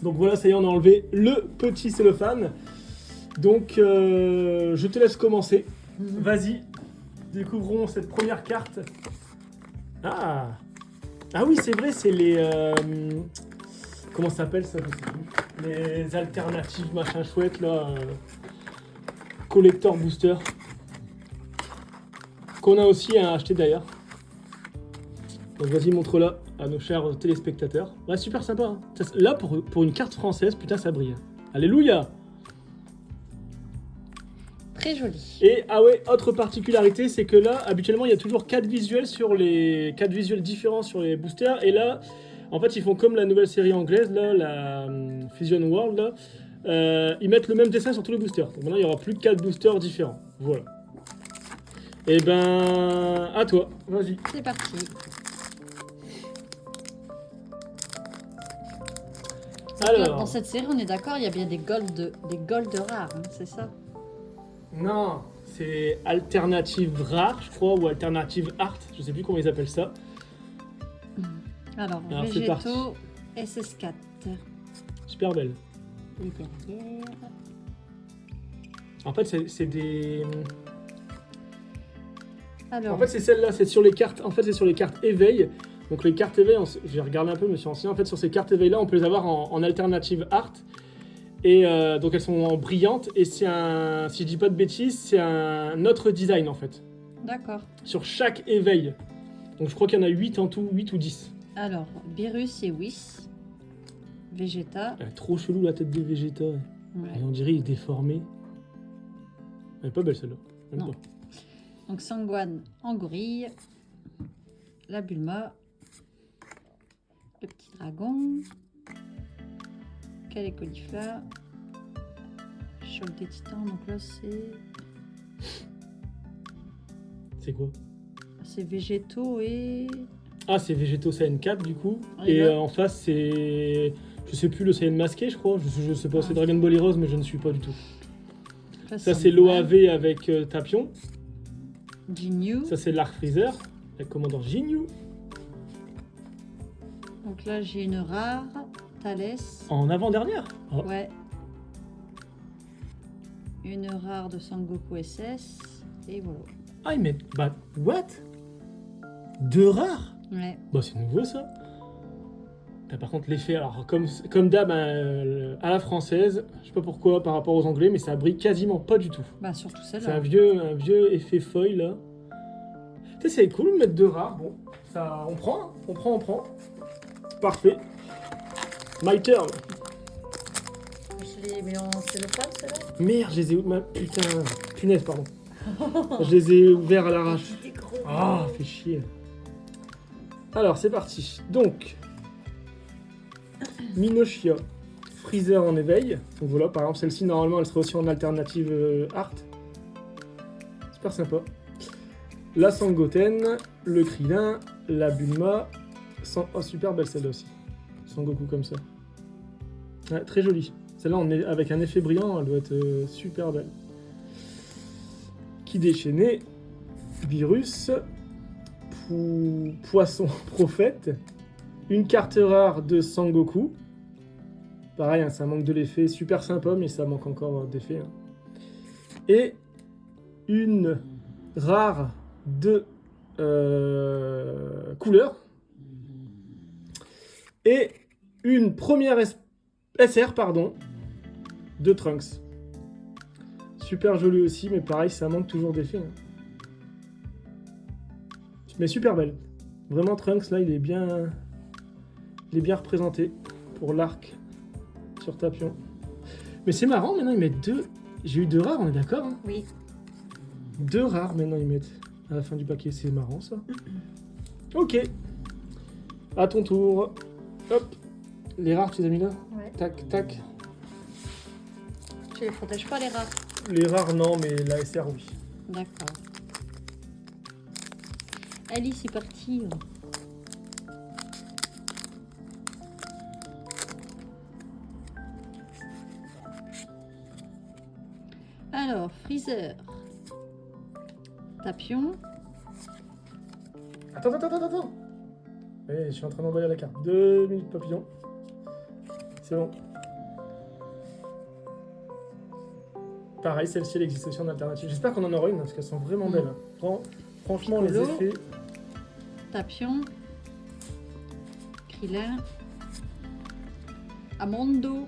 Donc voilà, ça y est, on a enlevé le petit cellophane. Donc je te laisse commencer. Vas-y, découvrons cette première carte. Ah, ah oui, c'est vrai, c'est les... comment ça s'appelle ça, je sais plus. Les alternatives machin chouette là. Collector Booster. Qu'on a aussi à acheter d'ailleurs. Donc vas-y, montre-la à nos chers téléspectateurs. Ouais, super sympa. Hein. Là, pour une carte française, putain, ça brille. Alléluia. Très joli. Et ah ouais, autre particularité, c'est que là, habituellement, il y a toujours 4 visuels différents sur les boosters. Et là, en fait, ils font comme la nouvelle série anglaise, là, la Fusion World, là. Ils mettent le même dessin sur tous les boosters. Donc maintenant, il n'y aura plus que 4 boosters différents. Voilà. Et ben, à toi. Vas-y. C'est parti. Alors. Dans cette série, on est d'accord, il y a bien des gold rares, hein, c'est ça? Non, c'est alternative rare, je crois, ou alternative art, je sais plus comment ils appellent ça. Alors c'est Végétaux, SS4. Super belle. Et derrière... En fait, c'est des. Alors, En fait, c'est celle-là, c'est sur les cartes. En fait, c'est sur les cartes éveil. Donc les cartes éveil, j'ai regardé un peu, je me suis renseigné. En fait, sur ces cartes éveil-là, on peut les avoir en alternative art. Et donc elles sont en brillante. Et c'est un, si je dis pas de bêtises, c'est un autre design en fait. d'accord. Sur chaque éveil. Donc je crois qu'il y en a 8 en tout, 8 ou 10. Alors, Virus et Whis. Vegeta. Elle est trop chelou la tête des Vegeta. Ouais. Et on dirait il est déformé. Elle est pas belle celle-là. Même Non. pas. Donc Sangwan en gorille. La Bulma. Le petit dragon. Calycolifla. Choc des titans. Donc là, C'est quoi? c'est Végétaux et... Ah, c'est Végétaux Saiyan 4 du coup. Et Et là en face, c'est. Je sais plus, le Saiyan masqué, je crois. Je sais pas, c'est Ah. Dragon Ball Heroes, mais je ne suis pas du tout. là, Ça, c'est Sangwan, l'OAV avec Tapion. Jinyu. Ça, c'est l'Arc Freezer avec Commandant Jinyu. Donc là, j'ai une rare. Thalès. En avant-dernière. Oh. Ouais. Une rare de Sangoku SS. Et voilà. Ah, ils mettent. Bah, what? 2 rares? Ouais. Bah, c'est nouveau ça. T'as par contre l'effet, alors comme d'hab à la française, je sais pas pourquoi par rapport aux anglais, mais ça brille quasiment pas du tout. Bah, surtout C'est celle-là. un vieux effet foil là. Tu sais, c'est cool de mettre 2 rares. Bon, ça, on prend. Parfait. My turn. Je l'ai mis en cellophane, celle-là. Merde, je les ai. Punaise, pardon. Je les ai ouverts à l'arrache. Ah, fait chier. Alors, c'est parti. Donc, Minoshia, Freezer en éveil. Donc voilà, par exemple, celle-ci, normalement, elle serait aussi en alternative art. Super sympa. La Sangoten, le Krillin, la Bulma. Oh, super belle celle-là aussi. Sangoku comme ça. Ouais, très jolie. Celle-là, on est avec un effet brillant, elle doit être super belle. Qui déchaîné, Virus, Poisson Prophète, une carte rare de Sangoku. Pareil, hein, ça manque de l'effet, super sympa, mais ça manque encore d'effet. Hein. Et une rare de couleur. Et une première SR, pardon, de Trunks. Super joli aussi, mais pareil, ça manque toujours d'effet. Hein. Mais super belle. Vraiment, Trunks, là, il est bien représenté pour l'arc sur Tapion. Mais c'est marrant, maintenant, ils mettent 2. J'ai eu 2 rares, on est d'accord hein? Oui. 2 rares, maintenant, ils mettent à la fin du paquet. C'est marrant, ça. Ok. À ton tour. Hop. Les rares, tu les as mis là? Ouais. Tac, tac. Je les protège pas, les rares. Les rares, non, mais la SR, oui. D'accord. Allez, c'est parti. Alors, Freezer. Tapion. Attends. Je suis en train d'envoyer la carte. 2 minutes papillon. C'est bon. Pareil, celle-ci, elle existe aussi en alternative. J'espère qu'on en aura une, parce qu'elles sont vraiment belles. Hein. Franchement, les Piccolo. effets... Tapion. Krillin. Amondo.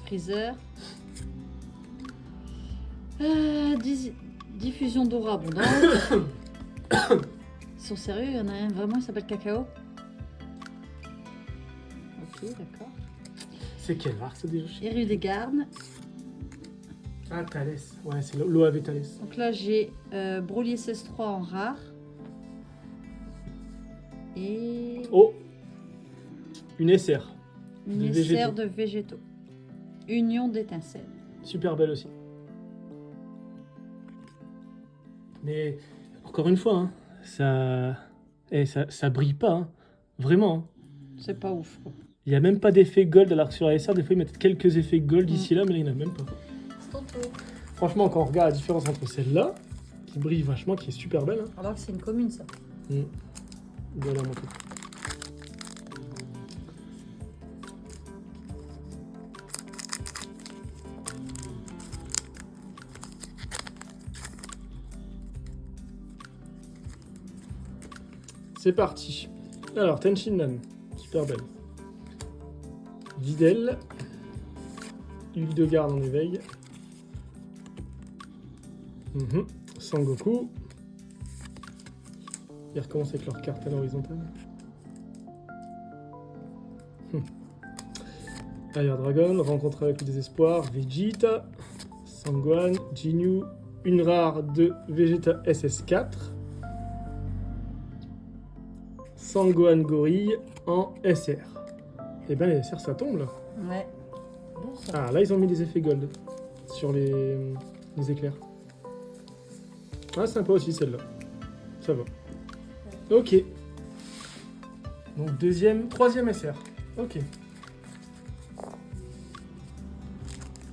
Freezer. Diffusion d'aura abondante. Ils sont sérieux, il y en a un vraiment, il s'appelle Cacao. Ok, d'accord. C'est quelle marque, ça, déjà? Héru des Garnes. Ah, Thalès. Ouais, c'est l'OAV Thalès. Donc là, j'ai Brolier 16-3 en rare. Et Oh! Une SR. une de SR végétaux. de végétaux. Union d'étincelles. Super belle aussi. Mais, encore une fois, hein, ça brille pas. Hein. Vraiment. Hein. C'est pas ouf, quoi. Il n'y a même pas d'effet gold, alors que sur la SR, des fois, ils mettent quelques effets gold ici là, mais là, il n'y en a même pas. C'est ton tour. Franchement, quand on regarde la différence entre celle-là, qui brille vachement, qui est super belle. Hein. Alors que c'est une commune, ça. Voilà mon truc. C'est parti. Alors, Tenshinhan, super belle. Videl, huile de garde en éveil. Sangoku. Ils recommencent avec leur carte à l'horizontale. Fire Dragon, rencontre avec le désespoir, Vegeta, Sangohan, Jinyu, une rare de Vegeta SS4, Sangohan Gorille en SR. Et ben les SR ça tombe là. Ouais. Bon, ça. Ah là ils ont mis des effets gold sur les éclairs. Ah sympa aussi celle-là. Ça va. Ok. Donc troisième SR. Ok.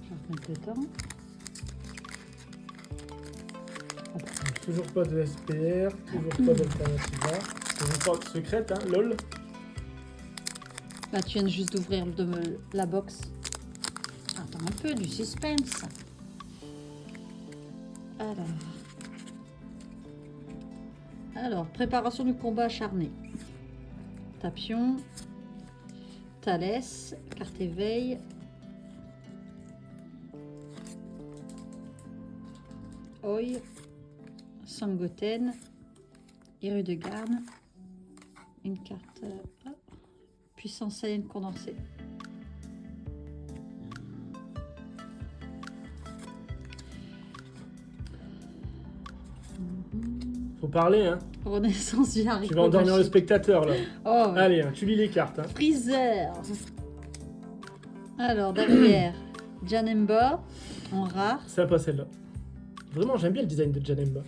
Je vais remettre le temps. Donc, toujours pas de SPR, toujours pas d'alternative rare. C'est une porte secrète, hein, lol. Là, tu viens juste d'ouvrir la box. Attends un peu, du suspense. Alors, préparation du combat acharné. Tapion. Thalès. Carte éveil. Oi. Sangoten. Héru de Garne. Une carte. Puissance Saiyan condensée. Faut parler, hein. Renaissance du haricot. Tu vas endormir le magique. spectateur, là. Oh, ouais. Allez, hein, tu lis les cartes, hein. Freezer. Alors, derrière, Janemba en rare. Sympa celle-là. Vraiment, j'aime bien le design de Janemba.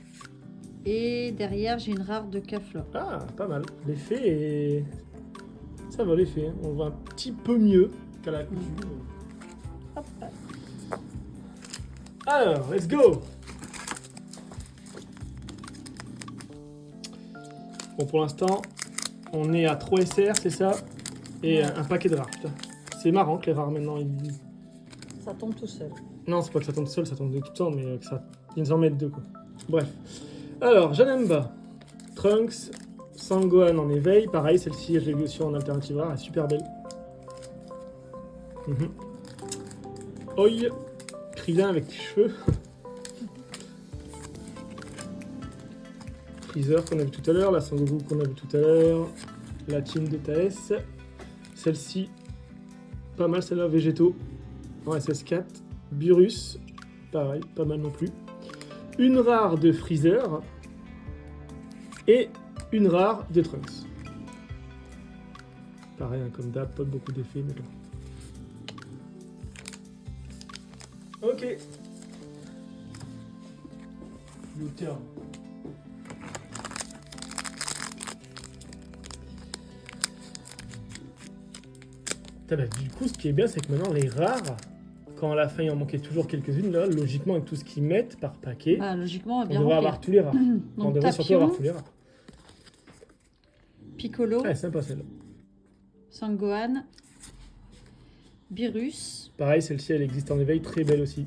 Et derrière, j'ai une rare de Kafla. Ah, pas mal. L'effet est... Ça va, l'effet. On voit un petit peu mieux qu'à la couture. Hop. Alors, let's go. Bon, pour l'instant, on est à 3 SR, c'est ça. Et un paquet de rares. Putain. C'est marrant que les rares, maintenant, ils... Ça tombe tout seul. Non, c'est pas que ça tombe seul, ça tombe de tout temps, mais que ça... ils nous en mettent deux, quoi. Bref. Alors, Janemba, Trunks, Sangohan en éveil. Pareil, celle-ci, je l'ai vue aussi en alternative rare, elle est super belle. Oi, Krillin avec les cheveux. Freezer qu'on a vu tout à l'heure, la Sangoku qu'on a vu tout à l'heure, la team de Thalès. Celle-ci, pas mal celle-là, Végétaux en SS4. Burus, pareil, pas mal non plus. Une rare de Freezer et une rare de Trunks. Pareil, hein, comme d'hab, pas beaucoup d'effets, mais bon. Ok. Le terme. Du coup, ce qui est bien, c'est que maintenant, les rares, quand à la fin il en manquait toujours quelques-unes, là, logiquement, avec tout ce qu'ils mettent par paquet, Bah, logiquement, on va on bien devrait remplir. avoir tous les rares. On Donc, devrait surtout avoir Tapion, tous les rares. Piccolo, Ah, sympa celle-là. Sangohan, Beerus, Pareil, celle-ci, elle existe en éveil, très belle aussi.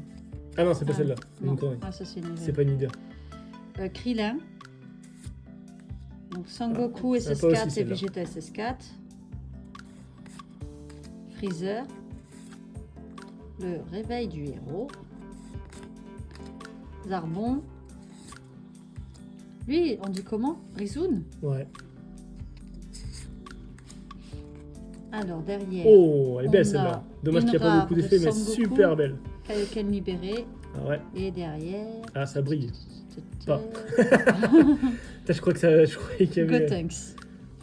Ah non, c'est pas Ah, celle-là. non. Une connerie. Ah, ça, c'est une C'est pas une idée. Krillin. Donc Sangoku c'est sympa aussi, SS4 et celle-là. Vegeta SS4. Freezer. Le réveil du héros. Zarbon. Lui, on dit comment? Rizoun. Ouais. Alors derrière, Oh, elle est belle on celle-là. a Dommage une qu'il n'y a pas rare beaucoup de d'effets, mais Sangoku. super belle. Kaioken libéré. Ah ouais. Et derrière... Ah, ça brille. Pas. Putain, je croyais qu'il y avait... Gotenks.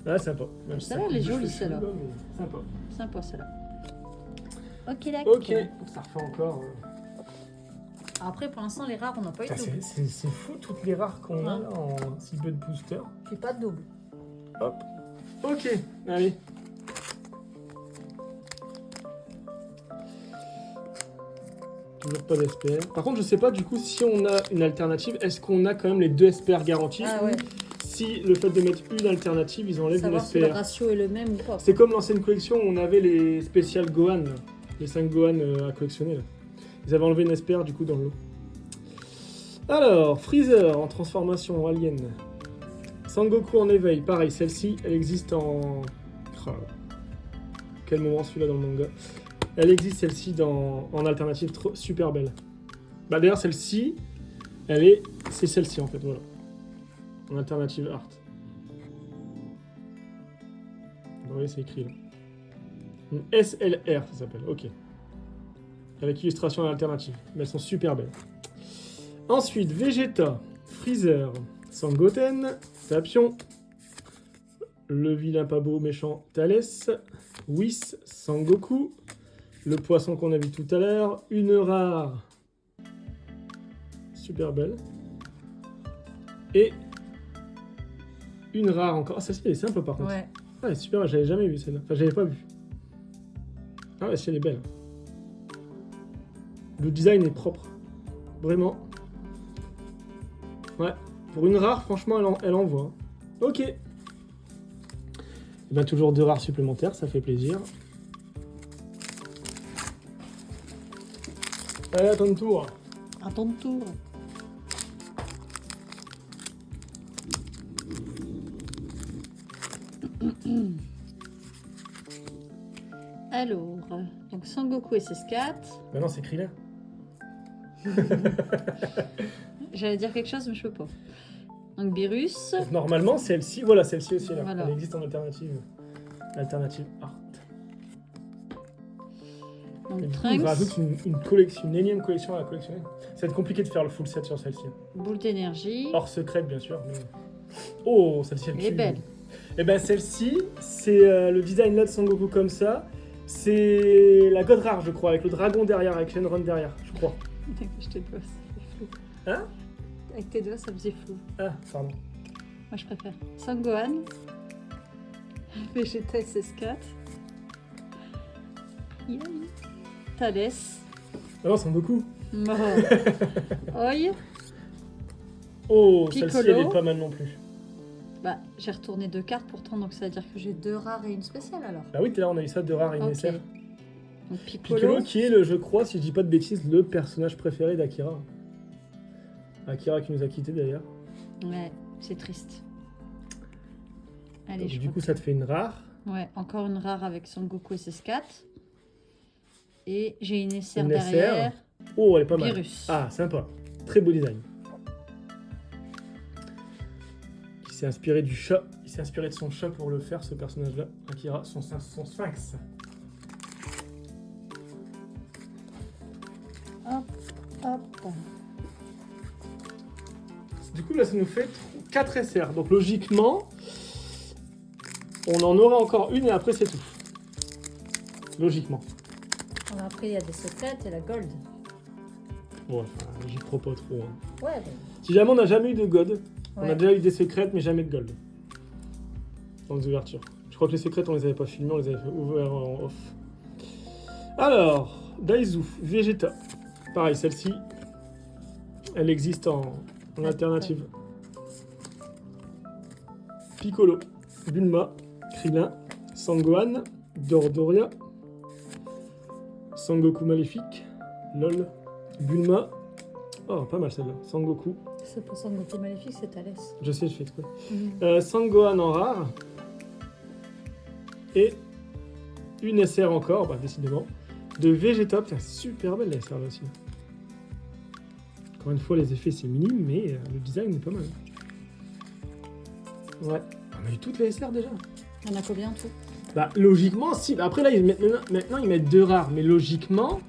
Ah, sympa. Même Celle-là, ça elle est coupe de jolie, cheveux, celle-là. mais Sympa. Sympa celle-là. Ok, d'accord. Ok. Ça refait encore... Après, pour l'instant, les rares, on n'a pas eu de Putain, double. c'est fou toutes les rares qu'on a là en si peu de booster. Puis pas de double. Hop. Ok, allez. Toujours pas d'espère. Par contre, je sais pas du coup si on a une alternative, est-ce qu'on a quand même les deux espères garantis Ah ouais. Si le fait de mettre une alternative, ils enlèvent une Savoir si le espère. ratio est le même ou pas. C'est comme l'ancienne collection où on avait les spéciales Gohan, là. Les 5 Gohan à collectionner. Là. Ils avaient enlevé une espère du coup dans le lot. Alors, Freezer en transformation alien. Sangoku en éveil, pareil, celle-ci, elle existe en... Oh, quel moment celui-là dans le manga. Elle existe celle-ci en alternative super belle. Bah d'ailleurs celle-ci, c'est celle-ci en fait, voilà. En alternative art. Vous voyez, c'est écrit là. Une SLR ça s'appelle, ok. Avec illustration alternative, mais elles sont super belles. Ensuite, Vegeta, Freezer, Sangoten, Tapion, le vilain pas beau méchant Thalès, Whis, Sangoku, le poisson qu'on a vu tout à l'heure, une rare, super belle, et une rare encore. Ah, celle-ci elle est simple par contre. Ouais. Ah, elle est super, j'avais jamais vu celle-là. Enfin, j'avais pas vu. Ah ouais, si elle est belle. Le design est propre. Vraiment. Ouais. Pour une rare, franchement, elle envoie. Hein. Ok. Et bien, toujours 2 rares supplémentaires, ça fait plaisir. Allez, à ton tour. À ton tour. Alors, donc Sangoku SS4. Maintenant, c'est Krillin. J'allais dire quelque chose, mais je peux pas. Donc Beerus. Donc, normalement, celle-ci, voilà, celle-ci aussi, là. Voilà. Elle existe en alternative. Alternative art. Donc Et du coup, Trunks. il rajoute une collection, une énième collection à la collectionner. Ça va être compliqué de faire le full set sur celle-ci. Boule d'énergie. Hors secrète, bien sûr. Mais... Oh, celle-ci, Elle est belle. Et ben celle-ci, c'est le design là de Sangoku comme ça. C'est la God Rare, je crois, avec le dragon derrière, avec Shenron derrière, je crois. Je tes doigts, ça fait flou. Hein? Avec tes doigts, ça faisait flou. Ah, pardon. Moi, je préfère Sangohan. Vegeta SS4. Yay. Thalès. Ah non, Sangoku. Oh. Oi. Oh, Piccolo. celle-ci, elle est pas mal non plus. Bah, j'ai retourné 2 cartes pourtant, donc ça veut dire que j'ai 2 rares et une spéciale alors. Ah oui, tout à l'heure, on a eu ça de rare et une Ok. SR. Donc Piccolo. Piccolo qui est, je crois, si je dis pas de bêtises, le personnage préféré d'Akira. Akira qui nous a quittés d'ailleurs. Ouais, c'est triste. Allez, Donc, je du crois coup, ça te fait une rare. que- Ouais, encore une rare avec Sangoku SS4. Et j'ai une SR Une SR. derrière. Oh, elle est pas mal. Virus. Ah, sympa. Très beau design. Qui s'est inspiré du chat. Il s'est inspiré de son chat pour le faire, ce personnage-là. Akira, son sphinx. Hop. Du coup, là, ça nous fait 4 SR. Donc, logiquement, on en aura encore une et après, c'est tout. Logiquement. Après, il y a des secrètes et la gold. Ouais, enfin, j'y crois pas trop. Hein. Ouais, Si jamais on n'a jamais eu de God, on a ouais. déjà eu des secrètes, mais jamais de gold. Dans les ouvertures. Je crois que les secrètes, on les avait pas filmés, on les avait fait ouverts en off. Alors, Daizu, Vegeta. Pareil, celle-ci, elle existe en alternative. Piccolo, Bulma, Krillin, Sangohan, Dodoria, Sangoku Maléfique, LOL, Bulma, Oh, pas mal celle-là. Sangoku. C'est pour Sangoku Maléfique, c'est Thalès. Je sais, je fais exprès. Sangohan en rare. Et une SR encore, bah, décidément. De Vegeta. Putain, super belle la SR là aussi. Encore une fois, les effets c'est minime, mais le design est pas mal. Ouais. On a eu toutes les SR déjà. On a combien en tout? Bah, logiquement, si. Après, là, maintenant, ils mettent 2 rares. Mais logiquement,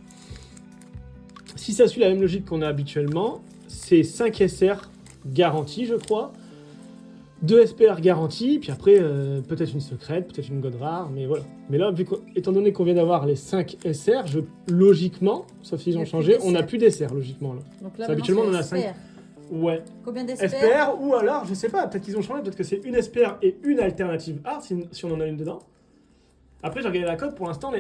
si ça suit la même logique qu'on a habituellement, c'est 5 SR garantis, je crois. 2 SPR garantis. Puis après, peut-être une secrète, peut-être une god rare. Mais voilà. Mais là, étant donné qu'on vient d'avoir les 5 SR, logiquement, sauf s'ils ont changé, on n'a plus d'SR, logiquement. Là. Donc là, habituellement, on en a 5. Ouais. Combien d'SPR? SPR, ou alors, je sais pas, peut-être qu'ils ont changé, peut-être que c'est une SPR et une alternative art, si on en a une dedans. Après, j'ai regardé la cote, pour l'instant,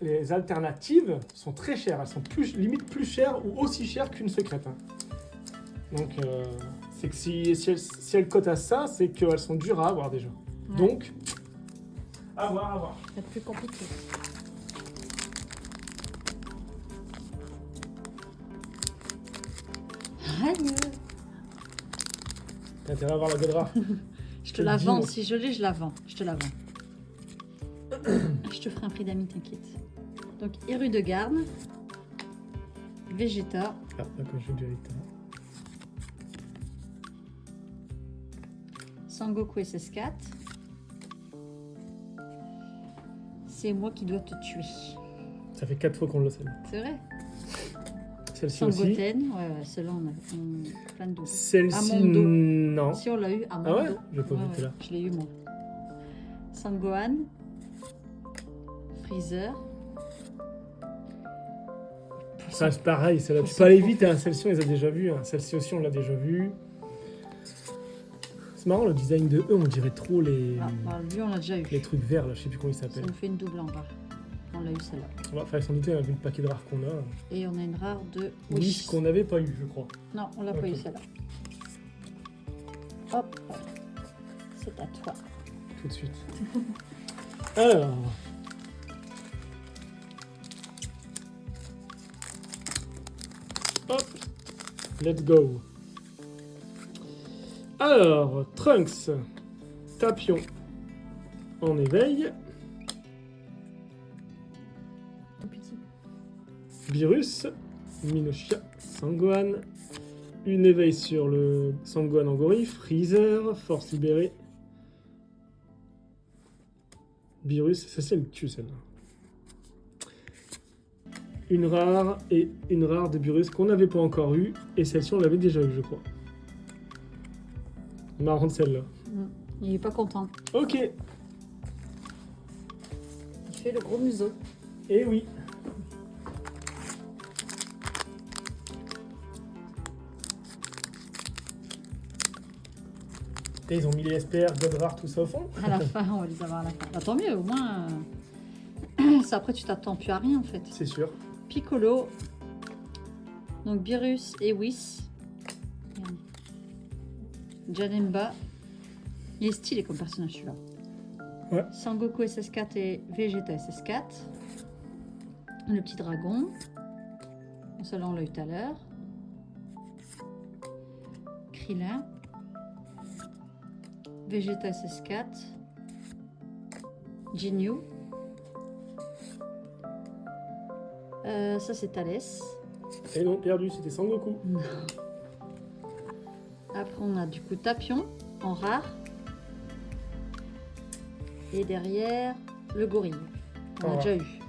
les alternatives sont très chères. Elles sont limite plus chères ou aussi chères qu'une secrète. Hein. Donc, c'est que si elles cotent à ça, c'est qu'elles sont dures à avoir déjà. Ouais. Donc, à voir. C'est plus compliqué. Aïe. T'as intérêt à avoir la god rare. Je te la vends, si je l'ai, je la vends. Je te la vends. Je te ferai un prix d'amis, t'inquiète. Donc, Hiru de Garde, Vegeta. Ah, d'accord, je vais Vegeta. Sangoku SS4. C'est moi qui dois te tuer. Ça fait 4 fois qu'on le sait. C'est vrai. Celle-ci aussi. Sangoten, ouais, celle-là, on a plein de doubles. Celle-ci, non. Si, on l'a eu à Mondo. Ah ouais? Je l'ai pas vu là. Je l'ai eu, moi. Sangohan. Freezer. Ça, c'est pareil, celle-là. Tu peux aller vite, hein. Celle-ci, on les a déjà vues. Hein. Celle-ci aussi, on l'a déjà vue. C'est marrant, le design de eux, on dirait trop les... lui, on l'a déjà eu. Les trucs verts, là, je sais plus comment ils s'appellent. Ça nous fait une double en rare. On l'a eu, celle-là. On va faire sans doute, vu le paquet de rares qu'on a. Et on a une rare de... Wish qu'on n'avait pas eu, je crois. Non, on l'a pas eu, celle-là. Hop. C'est à toi. Tout de suite. Alors... Hop, let's go. Alors, Trunks, Tapion en éveil. Virus, Minoshia, Sangohan. Une éveil sur le Sangohan en gorille. Freezer, Force libérée. Virus, ça c'est le tue celle-là. Une rare et une rare de Burus qu'on n'avait pas encore eu. Et celle-ci, on l'avait déjà eu, je crois. Marrant de celle-là. Il est pas content. Ok. Il fait le gros museau. Eh oui. Et ils ont mis les SPR, God rare, tout ça au fond. À la fin, on va les avoir à la fin. Bah, tant mieux, au moins... Ça, après, tu t'attends plus à rien, en fait. C'est sûr. Piccolo. Donc, Beerus et Whis. Janemba. Il est stylé comme personnage, celui-là. Ouais. Sangoku SS4 et Vegeta SS4. Le petit dragon. Celui-là, on l'a eu tout à l'heure. Krillin. Vegeta SS4. Jinyu. Ça, c'est Thalès. Et non, perdu, c'était Sangoku. Non. Après, on a du coup Tapion en rare. Et derrière, le gorille. On a déjà eu.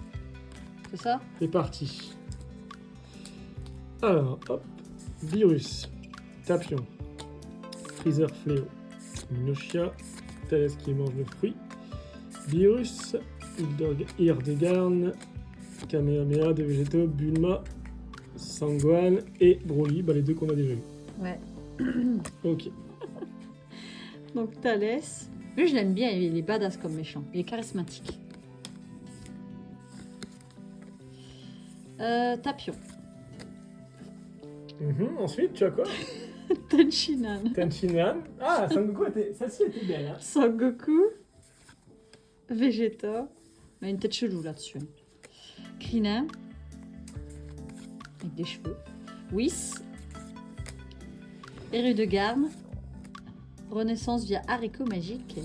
C'est ça? C'est parti. Alors, hop. Virus. Tapion. Freezer Fléau. Minoshia. Thalès qui mange le fruit. Virus. Dog Hirdegarn. Kamehameha de Végéto. Bulma. Sangohan et Broly. Bah, les deux qu'on a déjà eu. Ouais. Ok. Donc Thalès. Lui, je l'aime bien, il est badass comme méchant. Il est charismatique. Tapion. Ensuite, tu as quoi? Tenchinan. Tenchinan. Ah, Sangoku, celle-ci était belle. Hein. Sangoku. Vegeta. Il a une tête chelou là-dessus. Krillin. Avec des cheveux. Whis. Héru de Garn. Renaissance via haricot magique.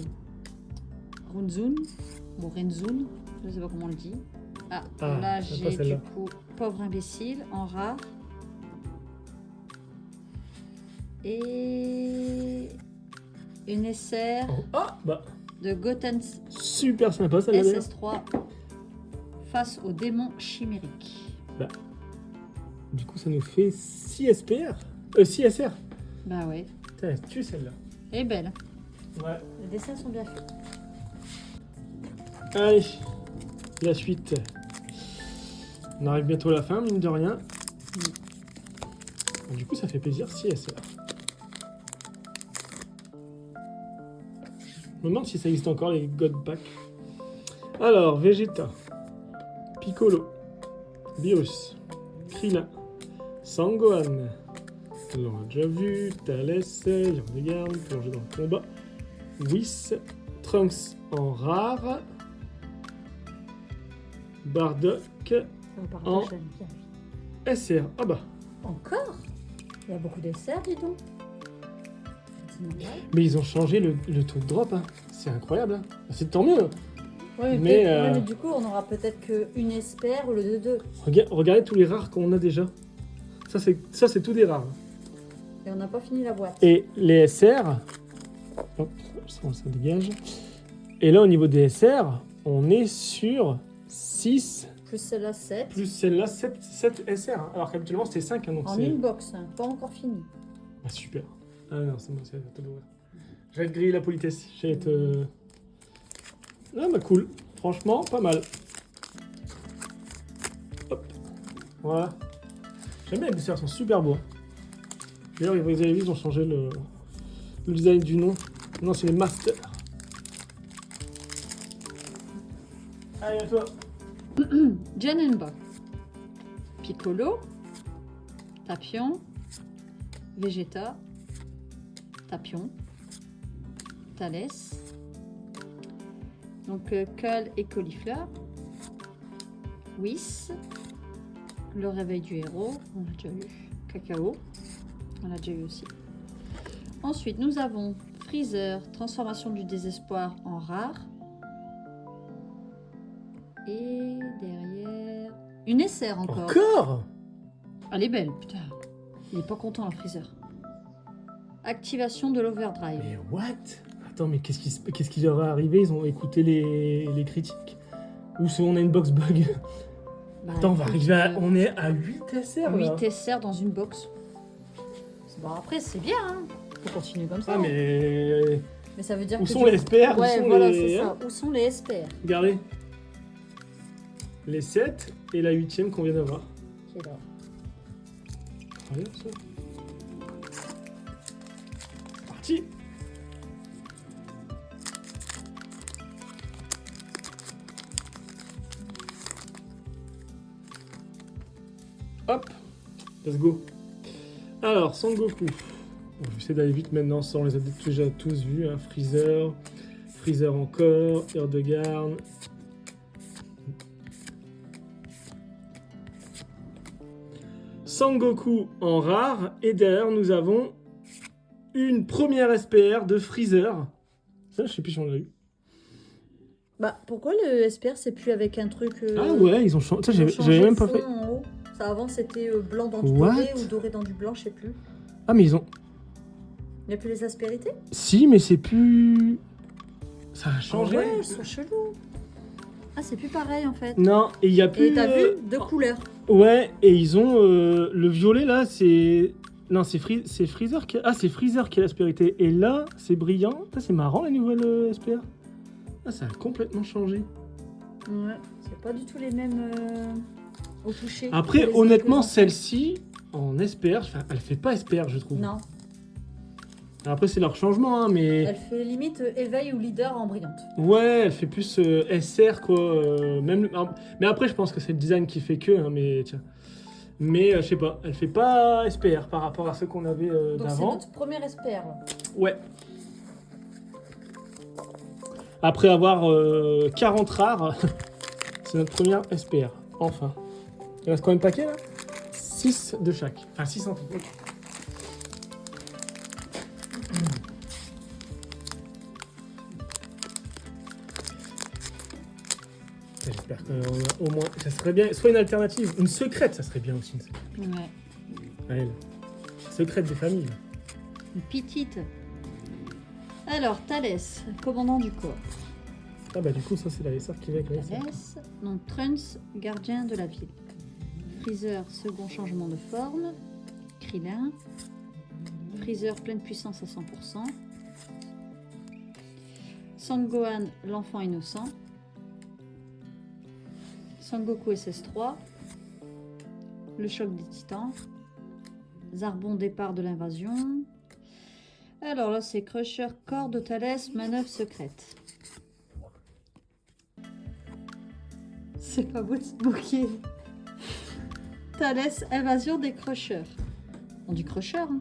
Runzun. Bon, Renzun. Je ne sais pas comment on le dit. Ah, Ah, là c'est j'ai pas du celle-là. coup pauvre imbécile en rare. Et une SR Oh, ah, bah, de Goten super sympa celle-là. d'ailleurs. SS3 face au démon chimérique. Du coup, ça nous fait 6 SPR. 6 SR. Bah ouais, Putain, elle tue celle-là. elle est belle. Ouais. Les dessins sont bien faits. Allez, la suite. On arrive bientôt à la fin, mine de rien. Du coup, ça fait plaisir, 6 SR. Je me demande si ça existe encore, les God Pack. Alors, Vegeta, Piccolo, Beerus, Krillin, Sangohan. On l'a déjà vu, Thalès, Yardegarn, plongé dans le combat. Whis, Trunks en rare. Bardock, En- J'aime bien. SR. Ah bah, Encore? Il y a beaucoup d'essais, dis donc. C'est normal. mais ils ont changé le taux de drop. Hein. C'est incroyable. Hein. C'est tant mieux. Ouais, Mais, mais du coup, on aura peut-être qu'une espère au lieu de deux. Regardez tous les rares qu'on a déjà. Ça, c'est tout des rares. Et on n'a pas fini la boîte. Et les SR, hop, ça dégage. Et là, au niveau des SR, on est sur 6, Plus celle-là, 7. plus celle-là, 7 SR. Hein. Alors qu'habituellement, c'était 5. Hein, donc En c'est une box, hein, pas encore fini. Ah, super. Ah non, c'est bon, c'est à toi d'ouvrir. J'allais te griller la politesse. J'allais te... Ah bah cool. Franchement, pas mal. Hop. Voilà. J'aime bien les boosters, ils sont super beaux. D'ailleurs, vous avez vu, ils ont changé le design du nom. Non, c'est les Masters. Allez, à toi. Janemba. Piccolo. Tapion. Vegeta. Tapion. Thalès. Donc Cull et Caulifleur. Whis. Le réveil du héros. On l'a déjà eu. Cacao. On l'a déjà eu aussi. Ensuite, nous avons Freezer. Transformation du désespoir en rare. Et derrière... Une SR encore. Encore. Elle est belle, putain. Il est pas content, le Freezer. Activation de l'overdrive. Mais what? Attends, mais qu'est-ce qui leur est arrivé? Ils ont écouté les critiques? Ou on a une box bug? Bah, Attends, on va écoute, arriver à... On est à 8 SR, là. 8 SR dans une box. Bon, après, c'est bien, hein. Faut continuer comme ça. Ah, mais... Mais ça veut dire Où que... sont les SPR? Ouais, Où sont voilà, les... c'est ça. Où sont les SPR? Regardez. Les 7 et la 8ème qu'on vient d'avoir. Qui est là. Incroyable, ça. C'est parti. Hop, let's go. Alors, Sangoku. Bon, je vais essayer d'aller vite maintenant, ça on les a déjà tous vus. Hein. Freezer encore, Yardegarn. Sangoku en rare. Et derrière, nous avons une première SPR de Freezer. Ça, je sais plus si on l'a eu. Bah, pourquoi le SPR, c'est plus avec un truc... Ah ouais, ils ont changé. Ça, ils ont j'avais changé même le pas fond fait. en haut. Ça, avant, c'était blanc dans du What? doré ou doré dans du blanc, je sais plus. Ah, mais ils ont. Il n'y a plus les aspérités? Si, mais c'est plus. Ça a changé. Ah ouais, elles sont chelous. Ah, c'est plus pareil, en fait. Non, et il y a plus. Et t'as vu? Deux couleurs. Ouais, et ils ont le violet là, c'est. Non, c'est Freezer qui. Ah, c'est Freezer qui a l'aspérité. Et là, c'est brillant. Ça, c'est marrant la nouvelle SPR. Ah, ça a complètement changé. Ouais, c'est pas du tout les mêmes au toucher. Après, Les honnêtement, autres celle-ci, en SPR, enfin, elle fait pas SPR, je trouve. Non, Après, c'est leur changement, hein, mais. elle fait limite éveil ou leader en brillante. Ouais, elle fait plus SR, quoi. Mais après, je pense que c'est le design qui fait que, hein, mais tiens. Mais je sais pas, elle fait pas SPR par rapport à ceux qu'on avait Donc c'est d'avant. notre première SPR. Là. Ouais. Après avoir 40 rares, c'est notre première SPR. Enfin. Il reste combien de paquets là? 6 de chaque. Enfin 6 en tout. Ça, j'espère qu'au moins, ça serait bien. Soit une alternative, une secrète, ça serait bien aussi. Une secrète. Ouais. Allez, secrète des familles. Une petite. Alors, Thalès, commandant du corps. Ah bah du coup, ça c'est la SR qui va avec la SR. Thalès. Donc, Trunks, gardien de la ville. Freezer, second changement de forme. Krillin. Freezer, pleine puissance à 100%. Sangohan, l'enfant innocent. Sangoku SS3. Le choc des titans. Zarbon, départ de l'invasion. Alors là, c'est Crusher, corps de Thalès, manœuvre secrète. C'est pas beau de se moquer. Thalès, invasion des Crushers. On dit Crusher, hein.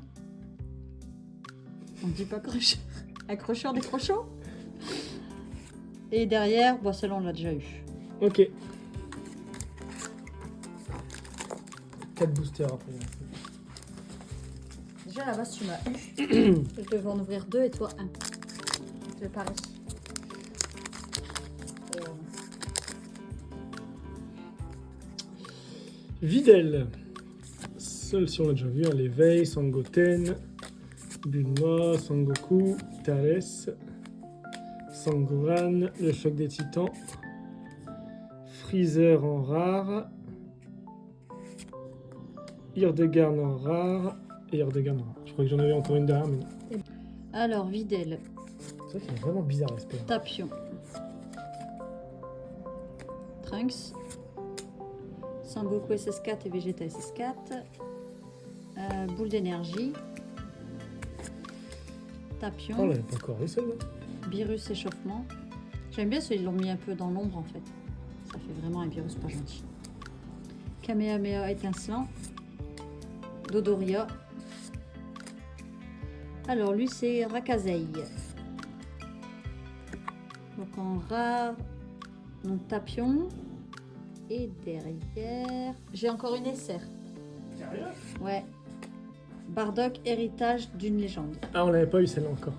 On dit pas Crusher. Un Crusher des crochons. Et derrière, bon, celle-là, on l'a déjà eu. Ok. 4 boosters après. Déjà, à la base, tu m'as eu. Je devais en ouvrir 2 et toi 1. C'est pareil. Videl. Seul si on l'a déjà vu, hein, l'éveil, Sangoten, Bulma, Sangoku, Thalès, Sangohan, le choc des titans, Freezer en rare, Hildegard en rare, et Hildegard en rare. Je crois que j'en avais encore une derrière, mais non. Alors, Videl, C'est vrai qu'il est vraiment bizarre l'aspect. Tapion, Trunks, Sangoku SS4 et Vegeta SS4, boule d'énergie, Tapion, Oh, on l'avait pas encore vu celle-là. virus échauffement. J'aime bien celui-là, ils l'ont mis un peu dans l'ombre en fait. Ça fait vraiment un virus pas gentil. Kamehameha étincelant, Dodoria. Alors lui c'est Rakazei. Donc en rare, donc Tapion. Et derrière, j'ai encore une SR. Sérieux? Ouais. Bardock, héritage d'une légende. Ah, on l'avait pas eu celle-là encore.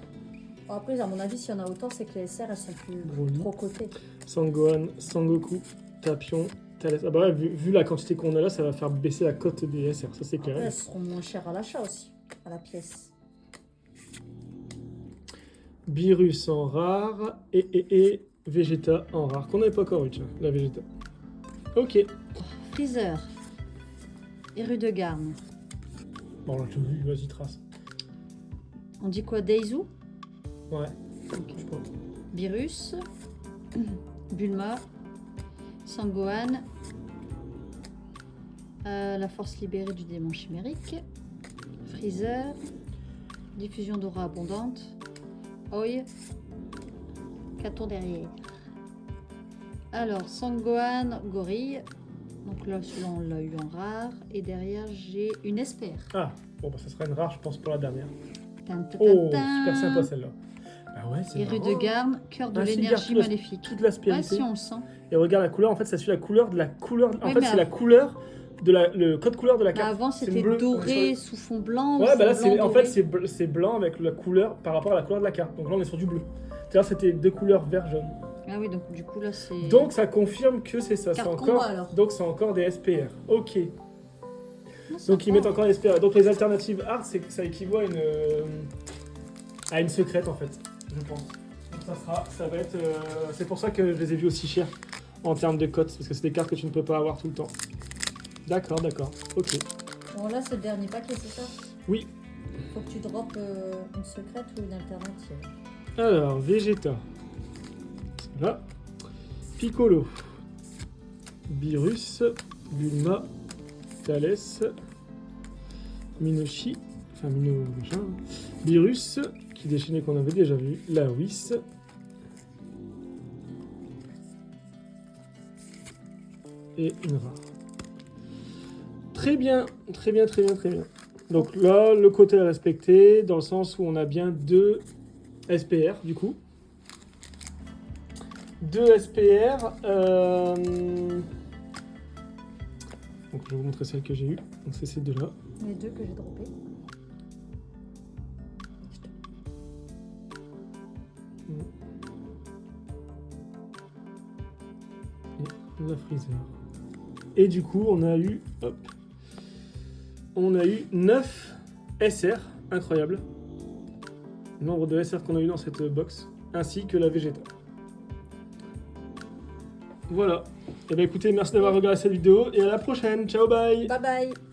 Bon, après, à mon avis, s'il y en a autant, c'est que les SR, elles sont plus Gros lit. trop cotées. Sangohan, Sangoku, Tapion, Thalès. Ah bah ouais, vu la quantité qu'on a là, ça va faire baisser la cote des SR, ça c'est Après, clair. elles seront moins chères à l'achat aussi, à la pièce. Beerus en rare et Vegeta en rare, qu'on n'avait pas encore eu, tiens, la Vegeta. Ok. Freezer. Eru de Garn. Bon, on l'a tout vu, vas-y, trace. On dit quoi, Deizu? Ouais, Ok. je crois. Beerus. Bulma. Sangohan. La force libérée du démon chimérique. Freezer. Diffusion d'aura abondante. Oi. Caton derrière. Alors, Sangohan, gorille. Donc là, celui-là, on l'a eu en rare. Et derrière, j'ai une espère. Ah, bon, bah ça sera une rare, je pense, pour la dernière. Tan, tan, Oh, tan. super sympa celle-là. Ah ouais, c'est Et rue marrant. de Garn, cœur de Ah, si, l'énergie regarde maléfique. toute Ouais, l'aspérité. si on le sent. Et regarde la couleur, en fait, ça suit la couleur de la couleur. En Oui, fait, mais c'est la couleur de le code couleur de la Bah, carte. avant, C'est c'était bleu. doré sous fond blanc. ou Ouais, bah là, fond c'est, blanc en doré. fait, c'est blanc avec la couleur par rapport à la couleur de la carte. Donc là, on est sur du bleu. C'est-à-dire, c'était deux couleurs vert-jaune. Ah oui, donc du coup, là, c'est... Donc, ça confirme que c'est ça. C'est Carte encore. combat, alors. Donc, c'est encore des SPR. Ok. Non, c'est Donc, ils pas- mettent encore des SPR. Donc, les alternatives art, c'est que ça équivaut à une secrète, en fait. Je pense. Donc, ça va être. C'est pour ça que je les ai vus aussi chers en termes de cotes. Parce que c'est des cartes que tu ne peux pas avoir tout le temps. D'accord, d'accord. Ok. Bon, là, c'est le dernier paquet, c'est ça? Oui. Faut que tu droppes une secrète ou une alternative. Alors, Vegeta. Là. Piccolo. Beerus. Bulma. Thalès. Minoshi. Enfin, Mino machin. Beerus. Qui déchaînait qu'on avait déjà vu. La Whis. Et une rare. Très bien. Très bien, très bien, très bien. Donc là, le côté à respecter, dans le sens où on a bien deux SPR, du coup. Deux SPR. Donc je vais vous montrer celle que j'ai eue. Donc c'est ces deux-là. Les deux que j'ai droppés. Et la Freezer. Et du coup, on a eu... Hop. On a eu 9 SR. Incroyable. Le nombre de SR qu'on a eu dans cette box. Ainsi que la Vegeta. Voilà. Et bien écoutez, merci d'avoir regardé cette vidéo. Et à la prochaine. Ciao, bye. Bye bye.